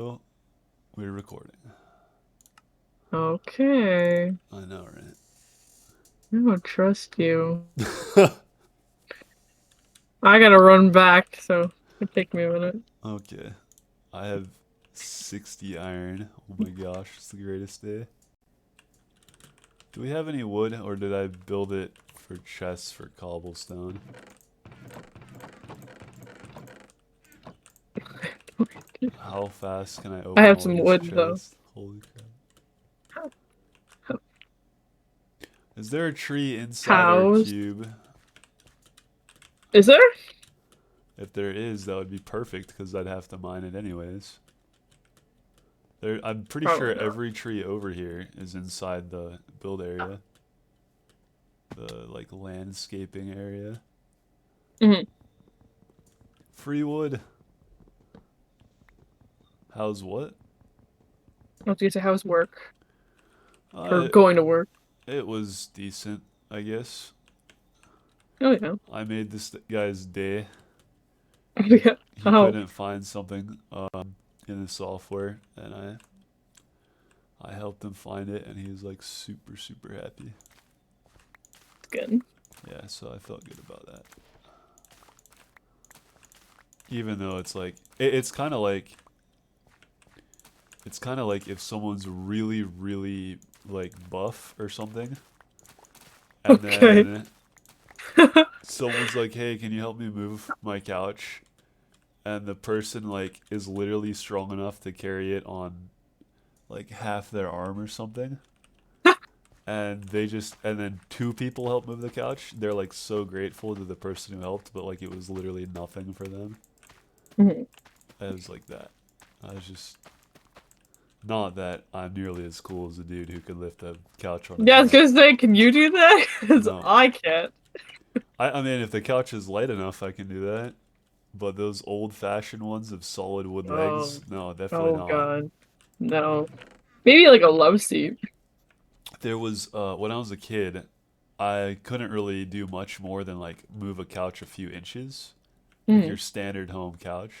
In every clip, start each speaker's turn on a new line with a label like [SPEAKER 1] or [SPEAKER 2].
[SPEAKER 1] Oh, we're recording.
[SPEAKER 2] Okay.
[SPEAKER 1] I know,
[SPEAKER 2] I don't trust you.
[SPEAKER 1] right?
[SPEAKER 2] I gotta run back, so it take me a minute.
[SPEAKER 1] Okay. I have 60 iron. Oh my gosh, it's the greatest day. Do we have any wood, or did I build it for chests for cobblestone? How fast can I
[SPEAKER 2] I
[SPEAKER 1] open
[SPEAKER 2] have
[SPEAKER 1] all
[SPEAKER 2] some
[SPEAKER 1] these
[SPEAKER 2] wood though.
[SPEAKER 1] chests? Holy crap. Is there a tree inside our
[SPEAKER 2] Cows.
[SPEAKER 1] cube?
[SPEAKER 2] Is there?
[SPEAKER 1] If there is, that would be perfect because I'd have to mine it anyways. I'm pretty sure
[SPEAKER 2] Probably not.
[SPEAKER 1] every tree over here is inside the build area. The like landscaping area.
[SPEAKER 2] Hmm.
[SPEAKER 1] Free wood. How's what?
[SPEAKER 2] I was gonna say how's work or
[SPEAKER 1] Uh,
[SPEAKER 2] going to work.
[SPEAKER 1] it was decent, I guess.
[SPEAKER 2] Oh yeah.
[SPEAKER 1] I made this guy's day.
[SPEAKER 2] Oh
[SPEAKER 1] He
[SPEAKER 2] yeah.
[SPEAKER 1] he
[SPEAKER 2] Oh,
[SPEAKER 1] couldn't find something in the software, and I helped him find it, and he was like super happy.
[SPEAKER 2] it's good.
[SPEAKER 1] Yeah, so I felt good about that. Even though it's like it's kind of like if someone's really like buff or something, and
[SPEAKER 2] Okay.
[SPEAKER 1] then someone's like, "Hey, can you help me move my couch?" And the person like is literally strong enough to carry it on like half their arm or something. And then two people help move the couch. They're like so grateful to the person who helped, but like it was literally nothing for them.
[SPEAKER 2] Mhm.
[SPEAKER 1] It was like that. I was just not that I'm nearly as cool as a dude who can lift a couch on his
[SPEAKER 2] Yeah, I was
[SPEAKER 1] back.
[SPEAKER 2] gonna say, can you do that? Because
[SPEAKER 1] No.
[SPEAKER 2] I can't.
[SPEAKER 1] I mean, if the couch is light enough, I can do that. But those old fashioned ones of solid wood
[SPEAKER 2] Oh,
[SPEAKER 1] legs, no, definitely
[SPEAKER 2] oh
[SPEAKER 1] not.
[SPEAKER 2] God. No. Maybe like a love seat.
[SPEAKER 1] There was when I was a kid, I couldn't really do much more than like move a couch a few inches, like
[SPEAKER 2] Mm.
[SPEAKER 1] your standard home couch.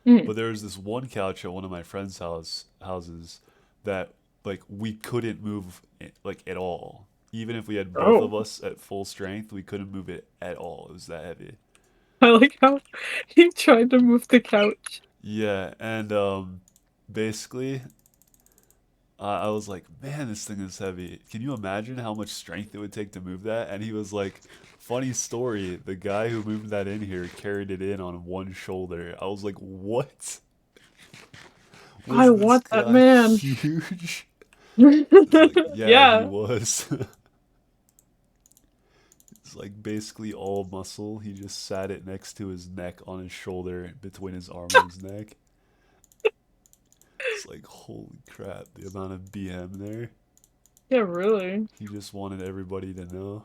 [SPEAKER 2] Mm.
[SPEAKER 1] But there was this one couch at one of my friends' houses that like we couldn't move it, like at all. Even if we had both
[SPEAKER 2] Oh.
[SPEAKER 1] of us at full strength, we couldn't move it at all. It was that heavy.
[SPEAKER 2] I like how he tried to move the couch.
[SPEAKER 1] Yeah, and basically I was like, man, this thing is heavy. Can you imagine how much strength it would take to move that? And he was like, funny story, the guy who moved that in here carried it in on one shoulder. I was like, what?
[SPEAKER 2] I
[SPEAKER 1] Was this
[SPEAKER 2] want that
[SPEAKER 1] guy
[SPEAKER 2] man.
[SPEAKER 1] huge? It's like, yeah, he
[SPEAKER 2] Yeah.
[SPEAKER 1] was. It's like basically all muscle. He just sat it next to his neck on his shoulder between his arm and his neck. It's like, holy crap, the amount of BM there.
[SPEAKER 2] Yeah, really.
[SPEAKER 1] He just wanted everybody to know.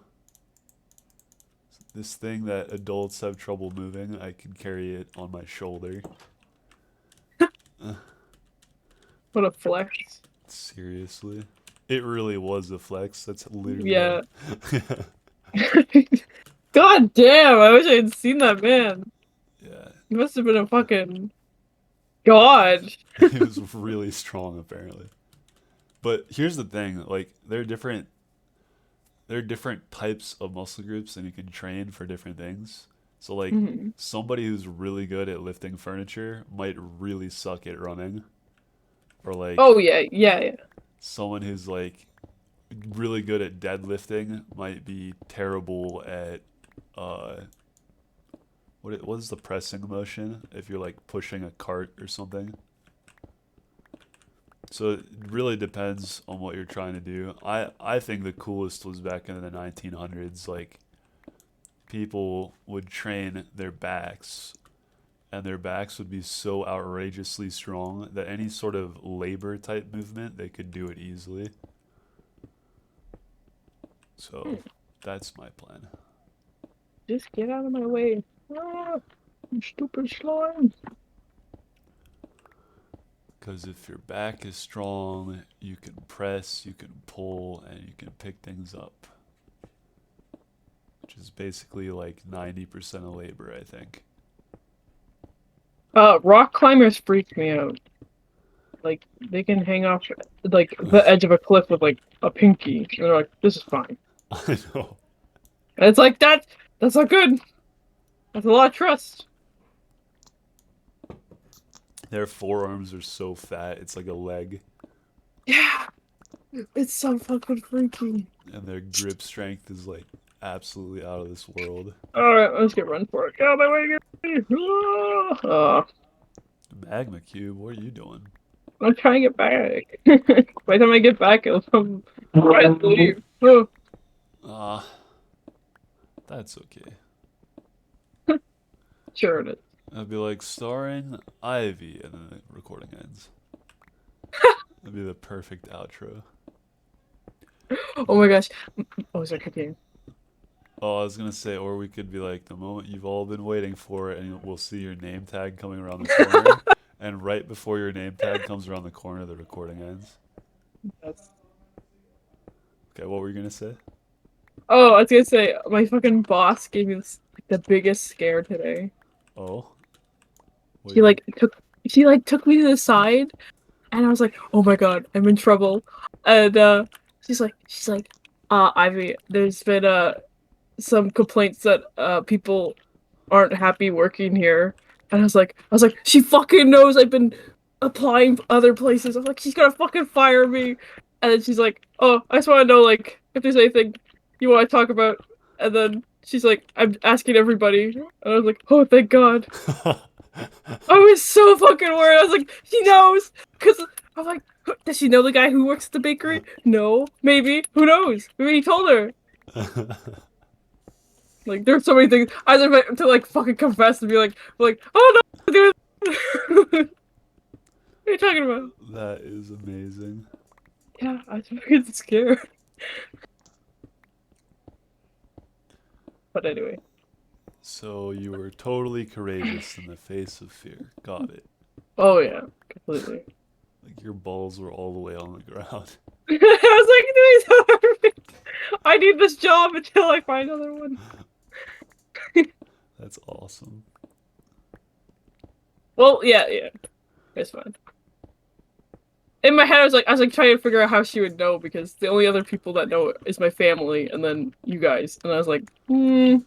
[SPEAKER 1] This thing that adults have trouble moving, I can carry it on my shoulder. Uh,
[SPEAKER 2] What a flex.
[SPEAKER 1] seriously. It really was a flex. That's literally
[SPEAKER 2] Yeah.
[SPEAKER 1] how.
[SPEAKER 2] God damn, I wish I had seen that man.
[SPEAKER 1] Yeah.
[SPEAKER 2] He must have been a fucking god.
[SPEAKER 1] He was really strong, apparently. But here's the thing like, there are different types of muscle groups, and you can train for different things. So, like,
[SPEAKER 2] Mhm.
[SPEAKER 1] somebody who's really good at lifting furniture might really suck at running. Or, like,
[SPEAKER 2] Oh yeah, yeah, yeah.
[SPEAKER 1] someone who's like really good at deadlifting might be terrible at uh what is the pressing motion if you're like pushing a cart or something. So it really depends on what you're trying to do. I think the coolest was back in the 1900s, like people would train their backs, and their backs would be so outrageously strong that any sort of labor type movement they could do it easily.
[SPEAKER 2] Hmm.
[SPEAKER 1] So that's my plan.
[SPEAKER 2] Just get out of my way. Ah, you stupid slime.
[SPEAKER 1] Because if your back is strong, you can press, you can pull, and you can pick things up, which is basically like 90% of labor, I think.
[SPEAKER 2] Rock climbers freak me out. like they can hang off like the edge of a cliff with like a pinky, and they're like, "This is fine."
[SPEAKER 1] I know.
[SPEAKER 2] And it's like that's not good. That's a lot of trust.
[SPEAKER 1] Their forearms are so fat, it's like a leg,
[SPEAKER 2] Yeah, it's so fucking freaky.
[SPEAKER 1] and their grip strength is like absolutely out of this world.
[SPEAKER 2] All right, let's get run for it. Get out of my way, get ready.
[SPEAKER 1] Magma Cube, what are you doing?
[SPEAKER 2] I'm trying to get back. By the time I get back, it'll come right to leave. Oh,
[SPEAKER 1] Ah, that's okay.
[SPEAKER 2] sure it is.
[SPEAKER 1] I'd be like starring Ivy, and then the recording ends. That'd be the perfect outro.
[SPEAKER 2] Oh my gosh. Oh, sorry, continue.
[SPEAKER 1] Oh, I was gonna say, or we could be like the moment you've all been waiting for, and we'll see your name tag coming around the corner, and right before your name tag comes around the corner, the recording ends.
[SPEAKER 2] That's...
[SPEAKER 1] Okay, what were you gonna say?
[SPEAKER 2] Oh, I was gonna say my fucking boss gave me this, like, the biggest scare today.
[SPEAKER 1] Oh, what
[SPEAKER 2] She
[SPEAKER 1] you?
[SPEAKER 2] like took she like took me to the side, and I was like, "Oh my God, I'm in trouble." And she's like, Ivy, there's been some complaints that people aren't happy working here. And I was like, she fucking knows I've been applying other places. I'm like, she's gonna fucking fire me. And then she's like, oh, I just want to know like if there's anything you want to talk about. And then she's like, I'm asking everybody. And I was like, oh, thank God. I was so fucking worried. I was like, she knows. Cause I'm like, does she know the guy who works at the bakery? No, maybe. Who knows? Maybe he told her. Like there's so many things. I just have to like fucking confess and be like, oh no, dude. What are you talking about?
[SPEAKER 1] That is amazing.
[SPEAKER 2] Yeah, I was fucking scared. But anyway,
[SPEAKER 1] So you were totally courageous in the face of fear. Got it.
[SPEAKER 2] oh yeah, completely.
[SPEAKER 1] Like your balls were all the way on the ground.
[SPEAKER 2] I was like, doing so perfect. I need this job until I find another one.
[SPEAKER 1] That's awesome.
[SPEAKER 2] Well, yeah, it's fine. In my head, I was like trying to figure out how she would know because the only other people that know is my family and then you guys. And I was like, I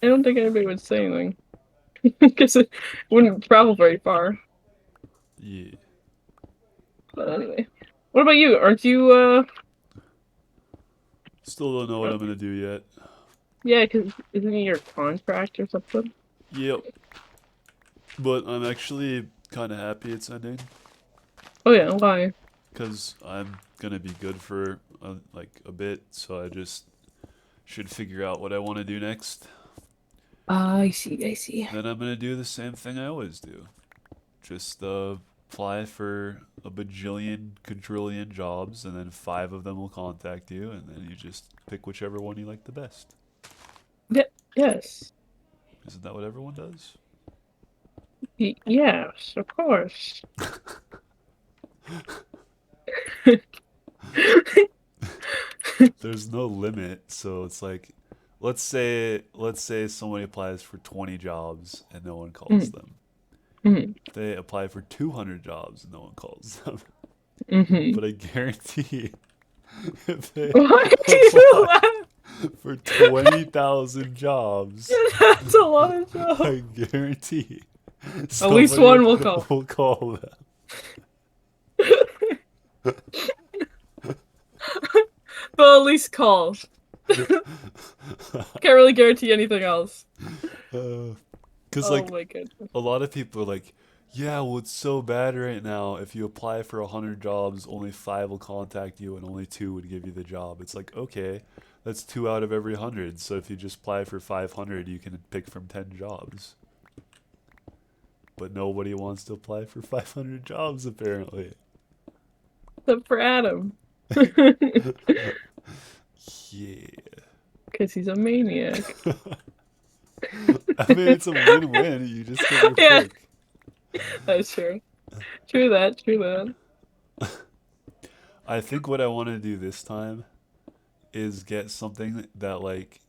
[SPEAKER 2] don't think anybody would say anything because it wouldn't travel very far.
[SPEAKER 1] Yeah.
[SPEAKER 2] But anyway, what about you? Aren't you
[SPEAKER 1] Still don't know what I'm gonna do yet.
[SPEAKER 2] yeah, because isn't it your contract or something?
[SPEAKER 1] Yep. But I'm actually kind of happy it's ending
[SPEAKER 2] Oh yeah, why?
[SPEAKER 1] because I'm gonna be good for like a bit. So I just should figure out what I want to do next.
[SPEAKER 2] I see, I see.
[SPEAKER 1] Then I'm gonna do the same thing I always do. Just apply for a bajillion, quadrillion jobs, and then five of them will contact you, and then you just pick whichever one you like the best.
[SPEAKER 2] Yeah, yes.
[SPEAKER 1] Isn't that what everyone does?
[SPEAKER 2] Yes, of course.
[SPEAKER 1] There's no limit, so it's like, let's say somebody applies for 20 jobs and no one calls
[SPEAKER 2] Mm,
[SPEAKER 1] them.
[SPEAKER 2] mm,
[SPEAKER 1] They apply for 200 jobs and no one calls them.
[SPEAKER 2] mm-hmm.
[SPEAKER 1] But I guarantee if they
[SPEAKER 2] Why do you
[SPEAKER 1] apply
[SPEAKER 2] laugh?
[SPEAKER 1] for 20,000 jobs,
[SPEAKER 2] That's a lot of jobs.
[SPEAKER 1] I guarantee
[SPEAKER 2] At least
[SPEAKER 1] somebody
[SPEAKER 2] one will call.
[SPEAKER 1] will call
[SPEAKER 2] They'll at least call.
[SPEAKER 1] them.
[SPEAKER 2] Can't really guarantee anything else.
[SPEAKER 1] Because,
[SPEAKER 2] Oh
[SPEAKER 1] like,
[SPEAKER 2] my goodness.
[SPEAKER 1] a lot of people are like, yeah, well, it's so bad right now. If you apply for 100 jobs, only five will contact you and only two would give you the job. It's like, okay, that's two out of every 100. So if you just apply for 500, you can pick from 10 jobs. But nobody wants to apply for 500 jobs, apparently.
[SPEAKER 2] Except for Adam.
[SPEAKER 1] Yeah.
[SPEAKER 2] Because he's a maniac.
[SPEAKER 1] I mean, it's a win-win. You just get your
[SPEAKER 2] Yeah,
[SPEAKER 1] pick.
[SPEAKER 2] that's true. True that, true that.
[SPEAKER 1] I think what I want to do this time is get something that, like,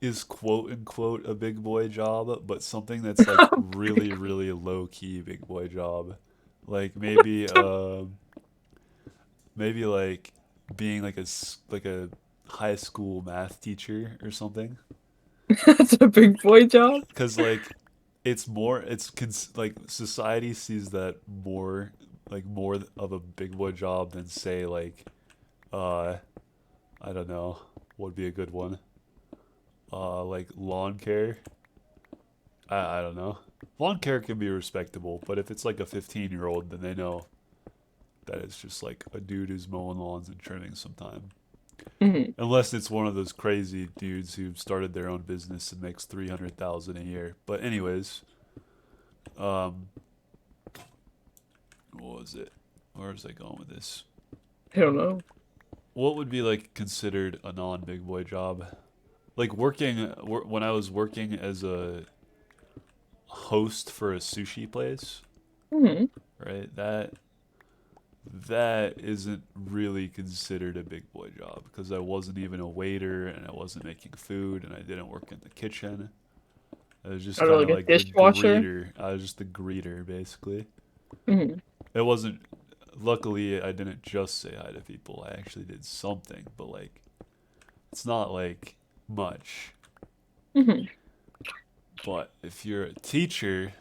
[SPEAKER 1] is quote unquote a big boy job, but something that's like really, really low key big boy job. Like maybe like being like like a high school math teacher or something.
[SPEAKER 2] That's a big boy job.
[SPEAKER 1] Cause like it's more like society sees that more of a big boy job than say like uh I don't know what would be a good one. Like lawn care. I don't know. Lawn care can be respectable, but if it's like a 15-year-old, then they know that it's just like a dude who's mowing lawns and trimming some time.
[SPEAKER 2] Hmm.
[SPEAKER 1] Unless it's one of those crazy dudes who started their own business and makes 300,000 a year. But anyways, um, what was it? Where was I going with this?
[SPEAKER 2] I don't know.
[SPEAKER 1] What would be like considered a non-big boy job? Like when I was working as a host for a sushi place,
[SPEAKER 2] Hmm.
[SPEAKER 1] right? That isn't really considered a big boy job because I wasn't even a waiter and I wasn't making food and I didn't work in the kitchen. I was just
[SPEAKER 2] I don't know,
[SPEAKER 1] kind
[SPEAKER 2] like
[SPEAKER 1] of
[SPEAKER 2] a
[SPEAKER 1] like the
[SPEAKER 2] dishwasher.
[SPEAKER 1] greeter. I was just the greeter basically.
[SPEAKER 2] Hmm.
[SPEAKER 1] It wasn't. Luckily, I didn't just say hi to people. I actually did something, but like it's not like much.
[SPEAKER 2] Hmm.
[SPEAKER 1] But if you're a teacher,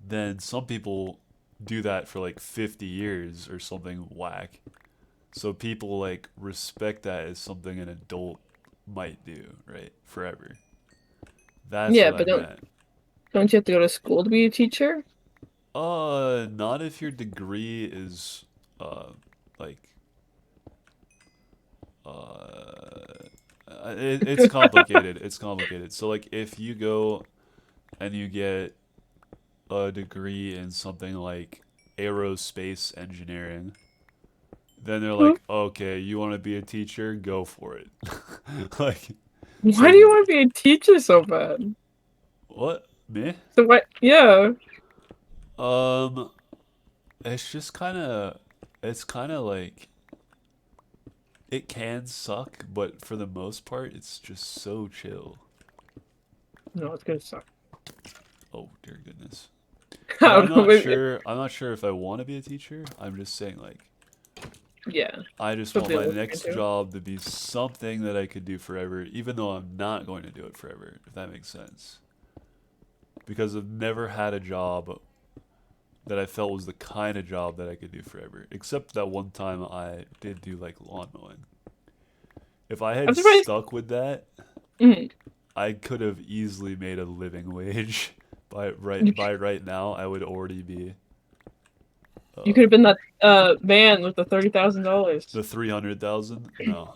[SPEAKER 1] then some people do that for like 50 years or something whack. So people like respect that as something an adult might do, right? Forever. That's
[SPEAKER 2] Yeah,
[SPEAKER 1] what I
[SPEAKER 2] but don't
[SPEAKER 1] meant.
[SPEAKER 2] don't you have to go to school to be a teacher?
[SPEAKER 1] Not if your degree is uh like it's complicated. It's complicated. So like if you go and you get a degree in something like aerospace engineering, then they're
[SPEAKER 2] Huh?
[SPEAKER 1] like, okay, you want to be a teacher? Go for it. Like, it's
[SPEAKER 2] Why
[SPEAKER 1] like,
[SPEAKER 2] do you want to be a teacher so bad?
[SPEAKER 1] what? Me?
[SPEAKER 2] So what? Yeah.
[SPEAKER 1] Um, it's just it's kind of like, it can suck, but for the most part, it's just so chill.
[SPEAKER 2] No, it's gonna suck.
[SPEAKER 1] Oh, dear goodness. But
[SPEAKER 2] I don't know. Maybe,
[SPEAKER 1] I'm not sure if I want to be a teacher. I'm just saying, like,
[SPEAKER 2] yeah,
[SPEAKER 1] I just want
[SPEAKER 2] something to
[SPEAKER 1] my
[SPEAKER 2] look
[SPEAKER 1] next
[SPEAKER 2] into.
[SPEAKER 1] job to be something that I could do forever, even though I'm not going to do it forever, if that makes sense. Because I've never had a job that I felt was the kind of job that I could do forever, except that one time I did do like lawn mowing. If I
[SPEAKER 2] I'm
[SPEAKER 1] had
[SPEAKER 2] surprised.
[SPEAKER 1] stuck with that,
[SPEAKER 2] Mhm.
[SPEAKER 1] I could have easily made a living wage.
[SPEAKER 2] You,
[SPEAKER 1] By right now, I would already be
[SPEAKER 2] you
[SPEAKER 1] uh,
[SPEAKER 2] could have been that man with the $30,000.
[SPEAKER 1] the 300,000. No,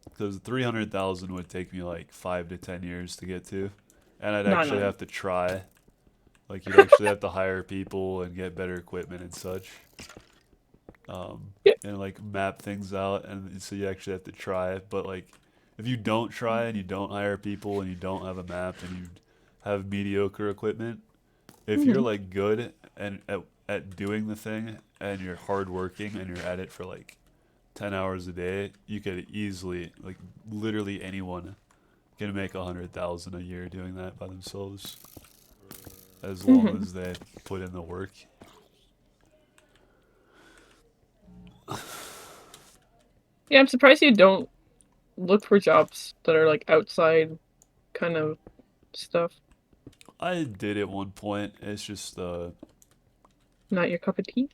[SPEAKER 1] because 300,000 would take me like 5 to 10 years to get to, and I'd
[SPEAKER 2] No,
[SPEAKER 1] actually
[SPEAKER 2] no.
[SPEAKER 1] have to try. Like you'd actually have to hire people and get better equipment and such.
[SPEAKER 2] Yeah.
[SPEAKER 1] And like map things out, and so you actually have to try. But like, if you don't try and you don't hire people and you don't have a map and you have mediocre equipment, if you're
[SPEAKER 2] Mhm.
[SPEAKER 1] like good and at doing the thing and you're hardworking and you're at it for like 10 hours a day, you could easily like literally anyone can make 100,000 a year doing that by themselves as long
[SPEAKER 2] Mhm.
[SPEAKER 1] as they put in the work.
[SPEAKER 2] Yeah, I'm surprised you don't look for jobs that are like outside kind of stuff.
[SPEAKER 1] I did at one point. It's just
[SPEAKER 2] Not your cup of tea.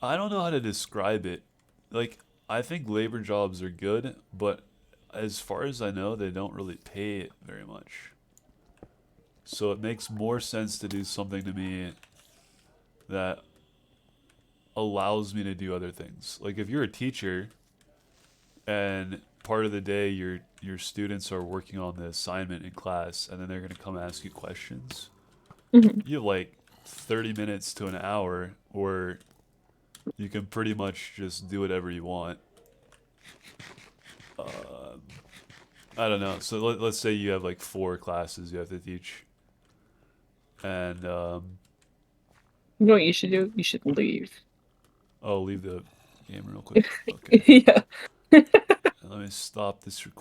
[SPEAKER 1] I don't know how to describe it. Like, I think labor jobs are good, but as far as I know, they don't really pay very much. So it makes more sense to do something to me that allows me to do other things. Like if you're a teacher and part of the day your students are working on the assignment in class and then they're going to come ask you questions.
[SPEAKER 2] Mhm.
[SPEAKER 1] You have like 30 minutes to an hour or you can pretty much just do whatever you want. Um, I don't know. So let's say you have like 4 classes you have to teach, and
[SPEAKER 2] You know what you should do? You should leave.
[SPEAKER 1] oh, leave the game real quick. Okay,
[SPEAKER 2] Yeah.
[SPEAKER 1] let me stop this recording.